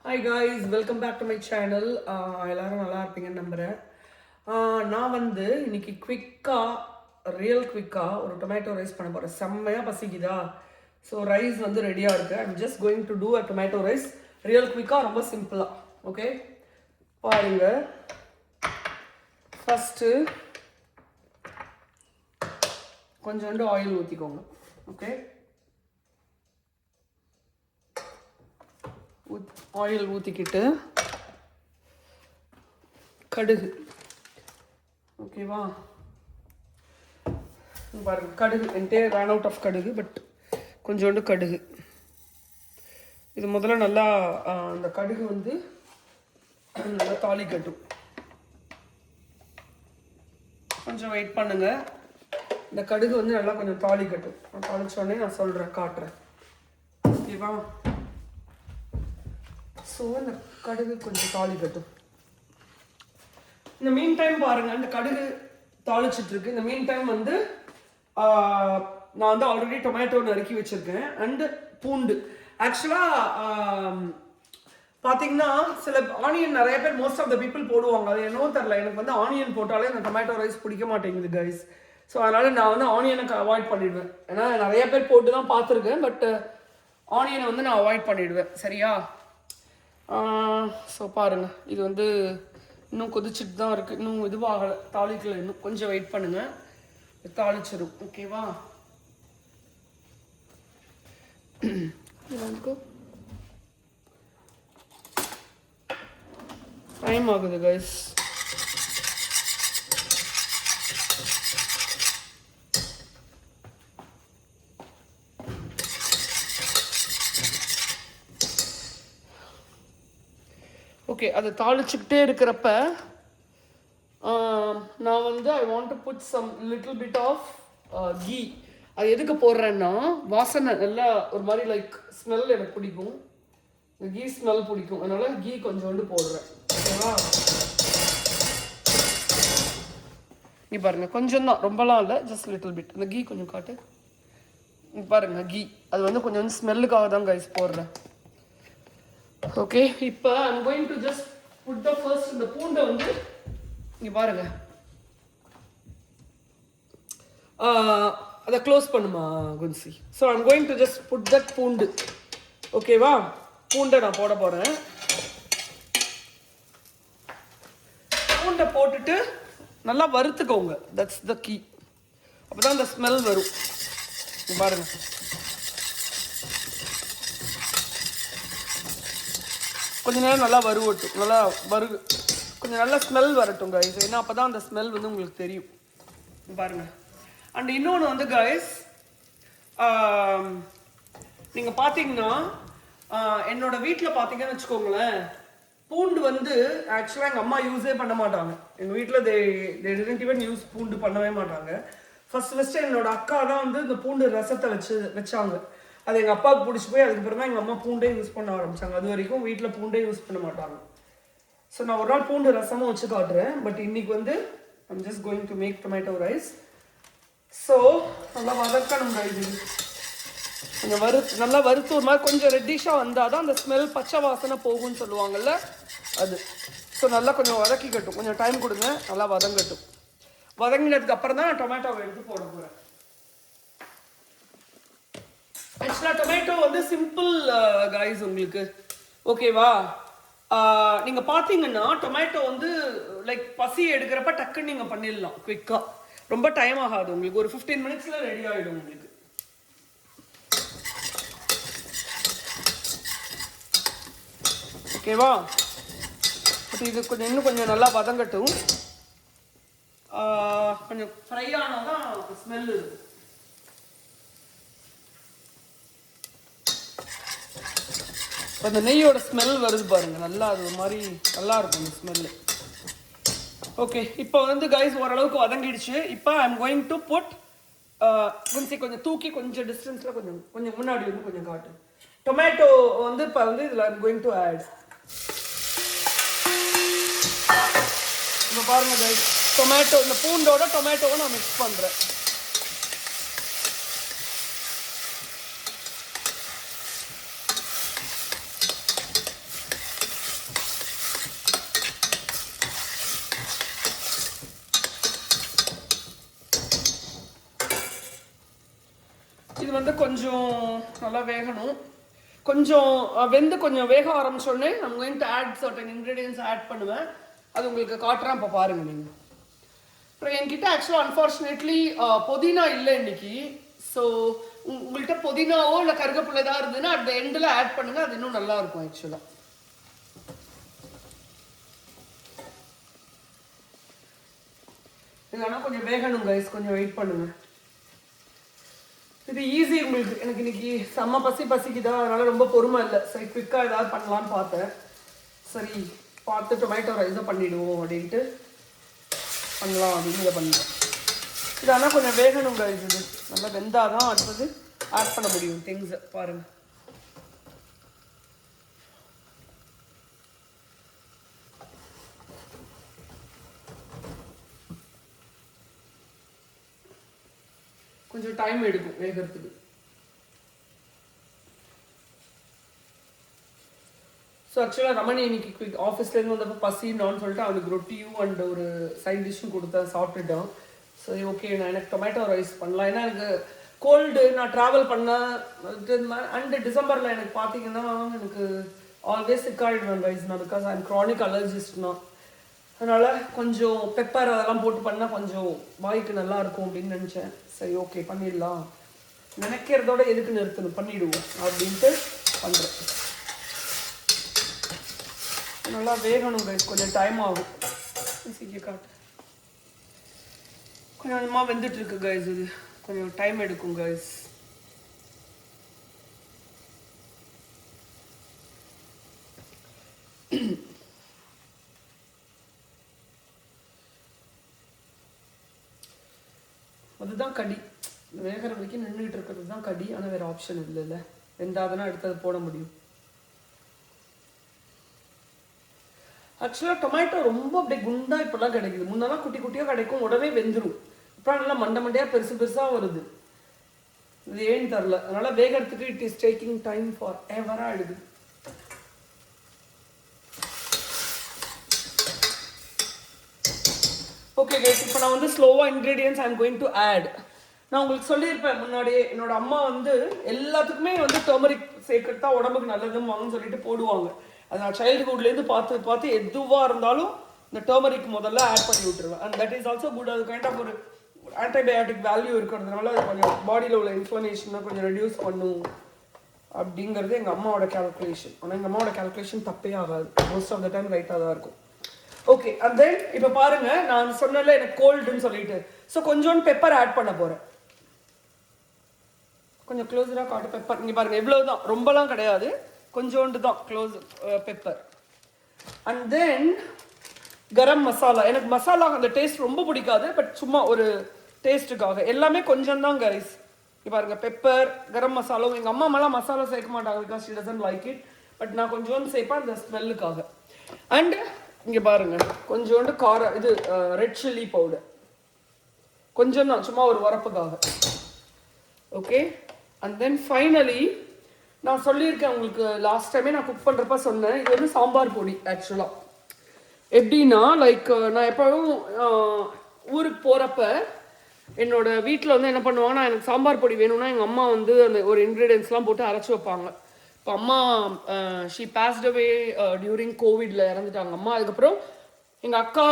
Hi guys, welcome back to my channel. எல்லாரும் நல்லா இருப்பீங்கன்னு நம்புகிறேன். நான் வந்து இன்னைக்கு ரியல் குவிக்காக ஒரு டொமேட்டோ ரைஸ் பண்ண போகிறேன். செம்மையாக பசிக்குதா? ஸோ ரைஸ் வந்து ரெடியாக இருக்குது. I'm just going to do a tomato rice real குவிக்காக, ரொம்ப சிம்பிளாக. ஓகே, பாருங்க. ஃபஸ்ட்டு கொஞ்சோண்டு ஆயில் ஊற்றிக்கோங்க. ஓகே, ஆயில் ஊற்றிக்கிட்டு கடுகு. ஓகேவா? பாருங்க, கடுகு என்கிட்ட ரன் அவுட் ஆஃப் கடுகு, பட் கொஞ்சோண்டு கடுகு. இது முதல்ல நல்லா அந்த கடுகு வந்து நல்லா தாளிக்கட்டும். கொஞ்சம் வெயிட் பண்ணுங்க. இந்த கடுகு வந்து நல்லா கொஞ்சம் தாளிக்கட்டும். தாளிச்சோடனே நான் சொல்கிறேன், காட்டுறேன். ஓகேவா? ஸோ இந்த கடுகு கொஞ்சம் தாளிக்கட்டும். இந்த மீன் டைம் பாருங்க, இந்த கடுகு தாளிச்சிட்டு இருக்கு. இந்த மீன் டைம் வந்து நான் வந்து ஆல்ரெடி டொமேட்டோ நறுக்கி வச்சிருக்கேன் அண்டு பூண்டு. ஆக்சுவலாக பார்த்தீங்கன்னா சில ஆனியன் நிறைய பேர், மோஸ்ட் ஆஃப் த பீப்புள் போடுவாங்க. அது என்னவோ தெரில, எனக்கு வந்து ஆனியன் போட்டாலே இந்த டொமேட்டோ ரைஸ் பிடிக்க மாட்டேங்குது கைஸ். ஸோ அதனால் நான் வந்து ஆனியனுக்கு அவாய்ட் பண்ணிடுவேன். ஏன்னா நிறைய பேர் போட்டு தான் பார்த்துருக்கேன், பட் ஆனியனை வந்து நான் அவாய்ட் பண்ணிடுவேன். சரியா? ஸோ பாருங்கள், இது வந்து இன்னும் கொதிச்சுட்டு தான் இருக்குது. இன்னும் இதுவாகலை, தாளிக்கல. இன்னும் கொஞ்சம் வெயிட் பண்ணுங்கள், தாளிச்சிடும். ஓகேவா? டைம் ஆகுது கைஸ். ஓகே, அது தாளிச்சுக்கிட்டே இருக்கிறப்ப நான் வந்து I want to put some little bit of ghee. அது எதுக்கு போடுறேன்னா, வாசனை நல்லா ஒரு மாதிரி லைக் ஸ்மெல் எனக்கு பிடிக்கும். இந்த கீ ஸ்மெல் பிடிக்கும், அதனால கீ கொஞ்சோண்டு போடுறேன். ஓகேவா? நீ பாருங்க, கொஞ்சம் தான், ரொம்பலாம் இல்லை, ஜஸ்ட் லிட்டில் பிட். இந்த கீ கொஞ்சம் காட்டு. பாருங்க, கீ அது வந்து கொஞ்சம் ஸ்மெல்லுக்காக தான் கைஸ் போடுறேன். ஓகே, இப்போ I'm going to just put the first இந்த பூண்டை வந்து இங்கே பாருங்க, அதை க்ளோஸ் பண்ணுமா குன்சி. So I'm going to just put that பூண்டு. ஓகேவா? பூண்டை நான் போட போகிறேன். பூண்டை போட்டுட்டு நல்லா வறுத்துக்கோங்க. That's the key. அப்போ தான் அந்த ஸ்மெல் வரும். பாருங்க, கொஞ்ச நேரம் நல்லா வறுவட்டும். நல்லா கொஞ்சம் நல்லா ஸ்மெல் வரட்டும் கைஸ். ஏன்னா அப்போ தான் அந்த ஸ்மெல் வந்து உங்களுக்கு தெரியும். பாருங்க. அண்ட் இன்னொன்று வந்து கைஸ், நீங்கள் பார்த்தீங்கன்னா என்னோட வீட்டில் பார்த்தீங்கன்னு வச்சுக்கோங்களேன், பூண்டு வந்து ஆக்சுவலாக எங்கள் அம்மா யூஸே பண்ண மாட்டாங்க. எங்கள் வீட்டில் தே டிடன்ட் ஈவன் யூஸ். பூண்டு பண்ணவே மாட்டாங்க. ஃபஸ்ட்டு என்னோட அக்கா தான் வந்து இந்த பூண்டு ரசத்தை வச்சாங்க. அது எங்கள் அப்பாவுக்கு பிடிச்சி போய் அதுக்கப்புறம் தான் எங்கள் அம்மா பூண்டே யூஸ் பண்ண ஆரம்பித்தாங்க. அது வரைக்கும் வீட்டில் பூண்டே யூஸ் பண்ண மாட்டாங்க. ஸோ நான் ஒரு நாள் பூண்டு ரசமும் வச்சு காட்டுறேன். பட் இன்னைக்கு வந்து I'm just going to make tomato rice. So நல்லா வதக்கணும் ரைஸ். கொஞ்சம் நல்லா வறுத்து ஒரு மாதிரி கொஞ்சம் ரெட்டிஷாக வந்தால் தான் அந்த ஸ்மெல், பச்சை வாசனை போகும்னு சொல்லுவாங்கள்ல, அது. ஸோ நல்லா கொஞ்சம் வதக்கிக்கட்டும். கொஞ்சம் டைம் கொடுங்க, நல்லா வதங்கட்டும். வதங்கினதுக்கு அப்புறம் தான் நான் டொமேட்டோவை எடுத்து போட போகிறேன். ஆக்சுவலாக டொமேட்டோ வந்து சிம்பிள் கைஸ் உங்களுக்கு. ஓகேவா? நீங்கள் பார்த்தீங்கன்னா டொமேட்டோ வந்து லைக் பசி எடுக்கிறப்ப டக்குன்னு நீங்கள் பண்ணிடலாம் குவிக்காக. ரொம்ப டைம் ஆகாது உங்களுக்கு. ஒரு 15 மினிட்ஸில் ரெடி ஆகிடும் உங்களுக்கு. ஓகேவா? பட் இது கொஞ்சம் இன்னும் கொஞ்சம் நல்லா வதங்கட்டும். கொஞ்சம் ஃப்ரை ஆனால் தான் ஸ்மெல் இருக்கும். அந்த நெய்யோட ஸ்மெல் வருது பாருங்க, நல்லா. அது ஒரு மாதிரி நல்லா இருக்கும் இந்த ஸ்மெல்லு. ஓகே, இப்போ வந்து கைஸ் ஓரளவுக்கு வதங்கிடுச்சு. இப்போ ஐம் கோயிங் டு புட் கொஞ்சம் தூக்கி கொஞ்சம் டிஸ்டன்ஸில் கொஞ்சம் முன்னாடி வந்து கொஞ்சம் காட்டு. டொமேட்டோ வந்து இப்போ வந்து இதில் ஐம் கோயிங் டு ஆட். இப்போ பாருங்க கைஸ், டொமேட்டோ, இந்த பூண்டோட டொமேட்டோவை நான் மிக்ஸ் பண்ணுறேன். வந்து கொஞ்சம் நல்லா வேகணும். கொஞ்சம் வெந்து கொஞ்சம் வேக ஆரம்பிச்சோடனே நம்ம going to add certain ingredients add பண்ணுவேன். அது உங்களுக்கு காட்டுறேன், இப்போ பாருங்கள் நீங்கள். அப்புறம் என்கிட்ட ஆக்சுவலாக அன்ஃபார்ச்சுனேட்லி புதினா இல்லை இன்னைக்கு. ஸோ உங்கள்கிட்ட புதினாவோ இல்லை கருவேப்பிலை ஏதாவது இருந்ததுன்னா அந்த எண்டில் ஆட் பண்ணுங்கள், அது இன்னும் நல்லா இருக்கும் ஆக்சுவலாக. இது ஆனால் கொஞ்சம் வேகணும் கைஸ், கொஞ்சம் வெயிட் பண்ணுங்கள். இது ஈஸி உங்களுக்கு. எனக்கு இன்னைக்கு செம்ம பசிக்குதா, அதனால ரொம்ப பொறுமை இல்லை. சரி குவிக்காக ஏதாவது பண்ணலான்னு பார்த்தேன். சரி பார்த்து டொமேட்டோ ரைஸை பண்ணிவிடுவோம் அப்படின்ட்டு பண்ணலாம் அப்படின்னு இதை பண்ணுறேன். இது ஆனால் கொஞ்சம் வேகணும் கைஸ். இது நல்லா வெந்தாதான் அடுத்தது ஆட் பண்ண முடியும் திங்ஸை. பாருங்கள், கொஞ்சம் டைம் எடுக்கும் வேகிறதுக்கு. ஸோ ஆக்சுவலாக ரமணி இன்னைக்கு குவிக் ஆஃபீஸ்லேருந்து வந்தப்போ பசின்னு சொல்லிட்டு அவனுக்கு ரொட்டியும் அண்ட் ஒரு சைட் டிஷ்ஷும் கொடுத்தா சாப்பிட்டுட்டான். சரி ஓகே, நான் எனக்கு டொமேட்டோ ரைஸ் பண்ணலாம். ஏன்னா எனக்கு கோல்டு, நான் ட்ராவல் பண்ணேன் அண்டு டிசம்பரில் எனக்கு பார்த்தீங்கன்னா எனக்கு ஆல்வேஸ் சிக்காயிடுவேன் ரைஸ் நான், பிகாஸ் ஐம் க்ரானிக் அலர்ஜிஸ்ட்னா. அதனால் கொஞ்சம் பெப்பர் அதெல்லாம் போட்டு பண்ணால் கொஞ்சம் வாய்க்கு நல்லா இருக்கும் அப்படின்னு நினச்சேன். சரி ஓகே பண்ணிடலாம், நினைக்கிறதோட எதுக்கு நிறுத்தணும், பண்ணிவிடுவோம் அப்படின்ட்டு பண்ணுறேன். நல்லா வேகணும் கைஸ், கொஞ்சம் டைம் ஆகும். காட்டு கொஞ்சம் கொஞ்சமாக வெந்துட்டுருக்கு கைஸ். இது கொஞ்சம் டைம் எடுக்கும் கைஸ். அதுதான் கடி, வேகிற வரைக்கும் நின்றுட்டு இருக்கிறது தான் கடி. ஆனால் வேறு ஆப்ஷன் இல்லைல்ல, வெந்தாதனா எடுத்து அதை போட முடியும். ஆக்சுவலாக டொமேட்டோ ரொம்ப அப்படியே குண்டா இப்போல்லாம் கிடைக்குது. முன்னெல்லாம் குட்டி குட்டியாக கிடைக்கும், உடனே வெந்துடும். இப்போ நல்லா மண்டையாக பெருசாக வருது. இது ஏன்னு தெரில. அதனால் வேகிறதுக்கு it is taking time for எவராக ஆகிடுது. ஓகே கைஸ், இப்போ நான் வந்து ஸ்லோவாக ingredients I am going to add. நான் உங்களுக்கு சொல்லியிருப்பேன் முன்னாடியே, என்னோட அம்மா வந்து எல்லாத்துக்குமே வந்து டர்மரிக் சேர்க்கறது தான் உடம்புக்கு நல்லதுன்னு சொல்லிட்டு போடுவாங்க. அது நான் சைல்டுஹுட்லேருந்து பார்த்து எதுவாக இருந்தாலும் இந்த டர்மரிக் முதல்ல ஆட் பண்ணி விட்டுருவேன். And that is also good. அது கைண்ட் ஆஃப் ஒரு ஆன்டிபயோட்டிக் வேல்யூ இருக்கிறதுனால அது கொஞ்சம் பாடியில் உள்ள இன்ஃப்ளமேஷனை கொஞ்சம் ரெடியூஸ் பண்ணும் அப்படிங்கிறது எங்கள் அம்மாவோட கேல்குலேஷன். ஆனால் எங்கள் அம்மாவோட கேல்குலேஷன் தப்பே ஆகாது, மோஸ்ட் ஆஃப் த டைம் ரைட்டாக தான் இருக்கும். ஓகே, அண்ட் தென் இப்போ பாருங்க, நான் சொன்னல எனக்கு கோல்டுன்னு சொல்லிட்டு, ஸோ கொஞ்சோண்டு பெப்பர் ஆட் பண்ண போகிறேன். கொஞ்சம் க்ளோஸராக காட்டு பெப்பர். இங்கே பாருங்கள், எவ்வளோதான், ரொம்பலாம் கிடையாது, கொஞ்சோண்டு தான் close pepper. And then garam masala. எனக்கு மசாலா அந்த டேஸ்ட் ரொம்ப பிடிக்காது, பட் சும்மா ஒரு டேஸ்ட்டுக்காக எல்லாமே கொஞ்சம் தான் கைஸ். இங்கே பாருங்கள், பெப்பர், கரம் மசாலாவும். எங்கள் அம்மாமெல்லாம் மசாலா சேர்க்க மாட்டாங்க, because she doesn't like it. But நான் கொஞ்சோண்டு சேர்ப்பேன் அந்த ஸ்மெல்லுக்காக. அண்ட் இங்கே பாருங்கள், கொஞ்சோண்டு இது ரெட் சில்லி பவுடர் கொஞ்சம் தான், சும்மா ஒரு வரப்புக்காக. ஓகே, அண்ட் தென் ஃபைனலி நான் சொல்லியிருக்கேன் உங்களுக்கு, லாஸ்ட் டைமே நான் குக் பண்ணுறப்ப சொன்னேன், இது வந்து சாம்பார் பொடி. ஆக்சுவலாக எப்படின்னா, லைக் நான் எப்போவும் ஊருக்கு போகிறப்ப என்னோட வீட்டில் வந்து என்ன பண்ணுவாங்கன்னா, எனக்கு சாம்பார் பொடி வேணும்னா எங்கள் அம்மா வந்து அந்த ஒரு இன்க்ரீடியன்ஸ்லாம் போட்டு அரைச்சி வைப்பாங்க. இப்போ அம்மா ஷீ பாஸ்ட் அவே டியூரிங் கோவிட்ல இறந்துட்டாங்க அம்மா. அதுக்கப்புறம் எங்கள் அக்கா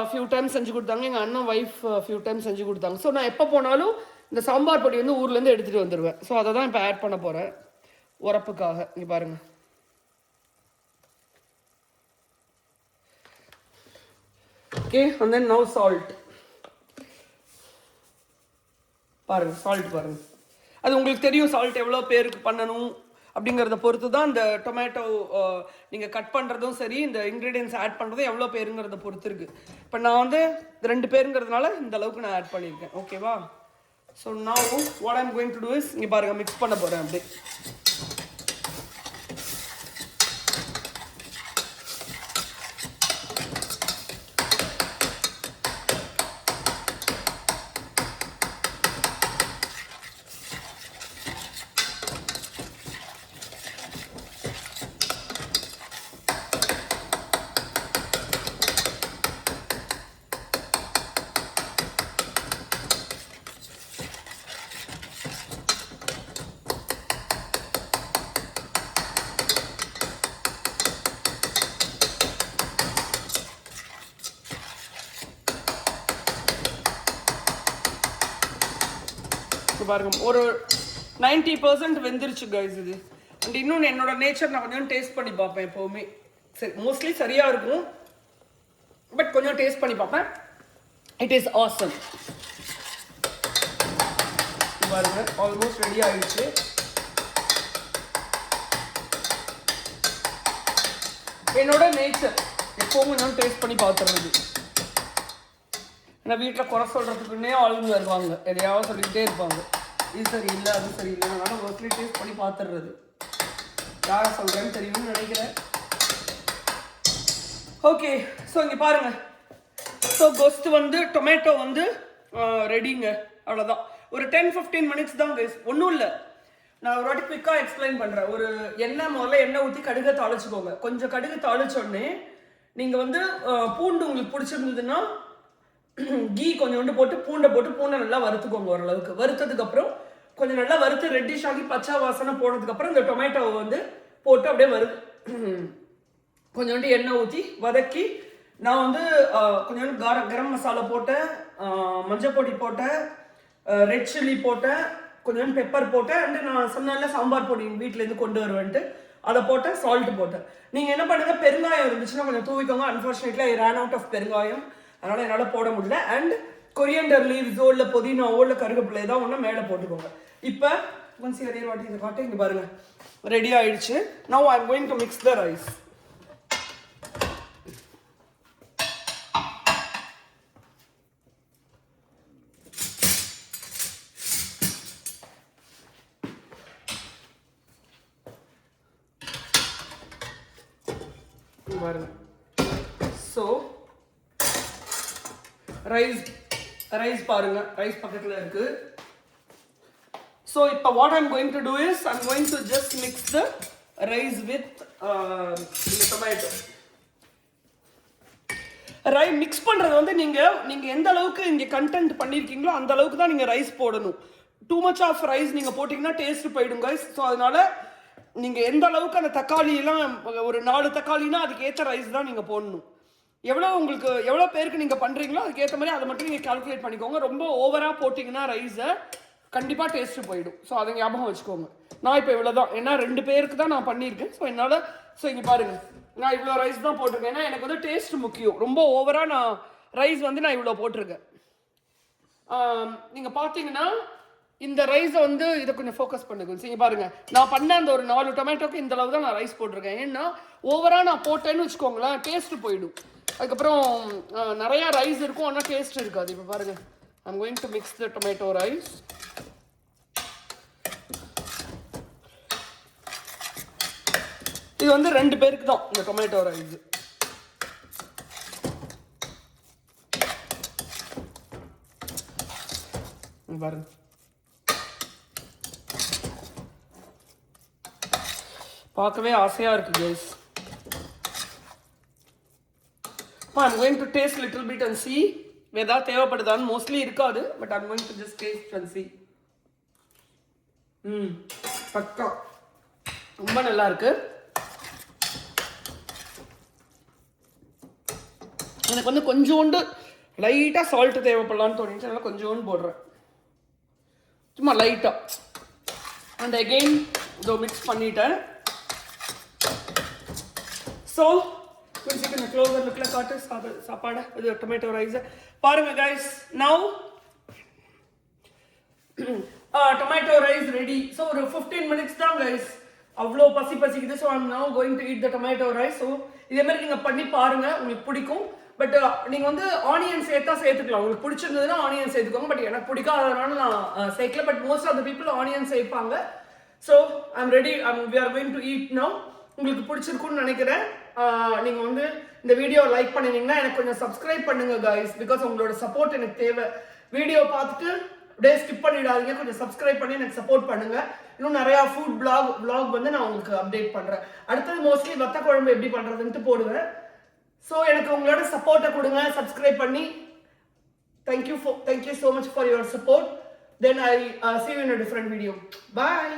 ஃபியூ டைம்ஸ் செஞ்சு கொடுத்தாங்க, எங்கள் அண்ணன் ஒய்ஃப் ஃபியூ டைம்ஸ் செஞ்சு கொடுத்தாங்க. ஸோ நான் எப்போ போனாலும் இந்த சாம்பார் பொடி வந்து ஊர்லேருந்து எடுத்துகிட்டு வந்துடுவேன். ஸோ அதை தான் இப்போ ஆட் பண்ண போகிறேன் உரப்புக்காக. இங்கே பாருங்கள், okay. And then now salt. பாருங்கள், சால்ட் பாருங்கள். அது உங்களுக்கு தெரியும் சால்ட் எவ்வளோ பேருக்கு பண்ணணும் அப்படிங்கிறத பொறுத்து தான் இந்த டொமேட்டோ நீங்கள் கட் பண்ணுறதும் சரி, இந்த இன்க்ரீடியன்ஸ் ஆட் பண்ணுறதும் எவ்வளோ பேருங்கிறத பொறுத்து இருக்குது. இப்போ நான் வந்து 2 பேருங்கிறதுனால இந்த அளவுக்கு நான் ஆட் பண்ணியிருக்கேன். ஓகேவா? So now what I'm going to do is, இங்கே பாருங்கள், மிக்ஸ் பண்ண போகிறேன் அப்படியே. பாருங்க ஒரு 90% வெந்துருச்சு கைஸ் இது. அண்ட் இன்னொன்று என்னோட நேச்சர் நான் கொஞ்சம் டேஸ்ட் பண்ணி பார்ப்பேன் எப்போவுமே. சரி மோஸ்ட்லி சரியாக இருக்கும், பட் கொஞ்சம் டேஸ்ட் பண்ணி பார்ப்பேன். It is awesome. பாருங்க ஆல்மோஸ்ட் ரெடி ஆயிடுச்சு. என்னோட நேச்சர் எப்போவும் கொஞ்சம் டேஸ்ட் பண்ணி பார்த்துறது. ஏன்னா வீட்டில் குறை சொல்கிறதுக்குன்னே ஆளுங்க வருவாங்க, எதையாவது சொல்லிக்கிட்டே இருப்பாங்க, இது சரியில்லை அது சரியில்லை. அதனால் மோஸ்ட்லி டேஸ்ட் பண்ணி பார்த்துடுறது. யாரை சொல்கிறேன்னு தெரியும்னு நினைக்கிறேன். ஓகே ஸோ இங்கே பாருங்கள். ஸோ கோஸ்ட் வந்து டொமேட்டோ வந்து ரெடிங்க, அவ்வளோதான். ஒரு 10-15 மினிட்ஸ் தான் கைஸ், ஒன்றும் இல்லை. நான் ஒரு வாட்டி குயிக்காக எக்ஸ்பிளைன் பண்ணுறேன். ஒரு முதல்ல எண்ணெய் ஊற்றி கடுகை தாளிச்சுக்கோங்க. கொஞ்சம் கடுகு தாளிச்சோடனே நீங்கள் வந்து பூண்டு உங்களுக்கு பிடிச்சிருந்ததுன்னா கீ கொஞ்சோண்டு போட்டு பூண்டை நல்லா வறுத்துக்கோங்க. ஓரளவுக்கு வறுத்ததுக்கப்புறம் கொஞ்சம் நல்லா வறுத்து ரெட்டிஷ் ஆகி பச்சை வாசனை போனதுக்கப்புறம் இந்த டொமேட்டோவை வந்து போட்டு அப்படியே கொஞ்சோண்டு எண்ணெய் ஊற்றி வதக்கி, நான் வந்து கொஞ்சோண்டு கரம் மசாலா போட்டேன், மஞ்சள் பொடி போட்டேன், ரெட் சில்லி போட்டேன், கொஞ்சோண்டு பெப்பர் போட்டேன். அண்டு நான் சொன்னால சாம்பார் பொடி வீட்டிலேருந்து கொண்டு வருவேன்ட்டு அதை போட்டேன், சால்ட்டு போட்டேன். நீங்கள் என்ன பண்ணுங்க, பெருங்காயம் இருந்துச்சுன்னா கொஞ்சம் தூவிக்கோங்க. Unfortunately I run out of perungayam, அதனால் என்னால் போட முடியல. அண்ட் கொரியண்டர் லீவ்ஸோ இல்லை புதினாவோ இல்லை கருவேப்பிலை ஏதோ ஒன்று மேலே போட்டுக்கோங்க. இப்போ ஒன்ஸ் ஒரே வாட்டி இதை காட்டு. இங்கே பாருங்கள் ரெடி ஆயிடுச்சு. Now I am going to mix the rice. So rice பாருங்க, ரைஸ் பக்கத்தில் இருக்கு. ஸோ இப்போ what I'm going to do is I'm going to just mix the rice with tomato. Mix பண்ணுறது வந்து நீங்கள் எந்த அளவுக்கு இங்கே கண்டென்ட் பண்ணியிருக்கீங்களோ அந்த அளவுக்கு தான் நீங்கள் ரைஸ் போடணும். டூ மச் ஆஃப் ரைஸ் நீங்கள் போட்டிங்கன்னா டேஸ்ட் போயிடும் கைஸ். ஸோ அதனால நீங்கள் எந்த அளவுக்கு அந்த தக்காளியெல்லாம் ஒரு 4 தக்காளினா அதுக்கு ஏற்ற ரைஸ் தான் நீங்கள் போடணும். எவ்வளோ பேருக்கு நீங்கள் பண்ணுறீங்களோ அதுக்கேற்ற மாதிரி அதை மட்டும் நீங்கள் கால்குலேட் பண்ணிக்கோங்க. ரொம்ப ஓவராக போட்டிங்கன்னா ரைஸை கண்டிப்பாக டேஸ்ட்டு போயிடும். ஸோ அதை ஞாபகம் வச்சுக்கோங்க. நான் இப்போ இவ்வளோ தான், ஏன்னா 2 பேருக்கு தான் நான் பண்ணியிருக்கேன். ஸோ என்னால் இங்கே பாருங்கள் நான் இவ்வளோ ரைஸ் தான் போட்டிருக்கேன். ஏன்னா எனக்கு வந்து டேஸ்ட் முக்கியம். ரொம்ப ஓவராக நான் ரைஸ் வந்து நான் இவ்வளோ போட்டிருக்கேன். நீங்கள் பார்த்தீங்கன்னா இந்த ரைஸை வந்து இதை கொஞ்சம் ஃபோக்கஸ் பண்ணுங்க. சரி பாருங்கள், நான் பண்ண அந்த ஒரு 4 டொமேட்டோக்கு இந்த அளவு தான் நான் ரைஸ் போட்டிருக்கேன். ஏன்னா ஓவராக நான் போட்டேன்னு வச்சுக்கோங்களேன் டேஸ்ட்டு போயிடும். அதுக்கப்புறம் நிறையா ரைஸ் இருக்கும், ஆனால் டேஸ்ட் இருக்காது. இப்போ பாருங்கள், I'm going to mix the tomato rice. இது வந்து 2 பேருக்கு தான் இந்த டொமேட்டோ ரைஸ். பாருங்க, பார்க்கவே ஆசையாக இருக்குது guys. I'm going to taste little bit and see ஏதாவது தேவைப்படுதான்னு. மோஸ்ட்லி இருக்காது, but I'm going to just taste and see. பக்கா ரொம்ப நல்லா இருக்கு. எனக்கு வந்து கொஞ்சோண்டு லைட்டாக சால்ட்டு தேவைப்படலான்னு தோணிச்சு, அதனால் கொஞ்சோண்டு போடுறேன், சும்மா லைட்டாக. அண்ட் அகெயின் இதோ மிக்ஸ் பண்ணிட்டேன். ஸோ கொஞ்சம் க்ளோஸர் லுக்கில் காட்டு சாப்பாடு இது டொமேட்டோ ரைஸ் பாருங்க guys. Now tomato rice ready. So ஒரு 15 மினிட்ஸ் தான் கைஸ். அவ்வளோ பசிக்குது. So I'm now going to eat the tomato rice. So இதே மாதிரி நீங்கள் பண்ணி பாருங்கள், உங்களுக்கு பிடிக்கும். பட் நீங்கள் வந்து ஆனியன் சேர்த்துக்கலாம். உங்களுக்கு பிடிச்சிருந்ததுன்னா ஆனியன் சேர்த்துக்கோங்க. பட் எனக்கு பிடிக்காததுனால நான் சேர்க்கல. But most of the people onion சேர்ப்பாங்க. So I'm ready. We are going to eat now. உங்களுக்கு பிடிச்சிருக்குன்னு நினைக்கிறேன். நீங்கள் வந்து இந்த வீடியோ லைக் பண்ணினீங்கன்னா எனக்கு கொஞ்சம் சப்ஸ்கிரைப் பண்ணுங்க கைஸ். பிகாஸ் உங்களோட சப்போர்ட் எனக்கு தேவை. வீடியோ பார்த்துட்டு அப்படியே ஸ்கிப் பண்ணிடாதீங்க, கொஞ்சம் சப்ஸ்கிரைப் பண்ணி எனக்கு சப்போர்ட் பண்ணுங்க. இன்னும் நிறையா ஃபுட் vlog வந்து நான் உங்களுக்கு அப்டேட் பண்ணுறேன். அடுத்தது மோஸ்ட்லி வத்த குழம்பு எப்படி பண்ணுறதுன்ட்டு போடுவேன். ஸோ எனக்கு உங்களோட சப்போர்ட்டை கொடுங்க, சப்ஸ்கிரைப் பண்ணி. Thank you so much for your support. Then I see you in a different video. Bye.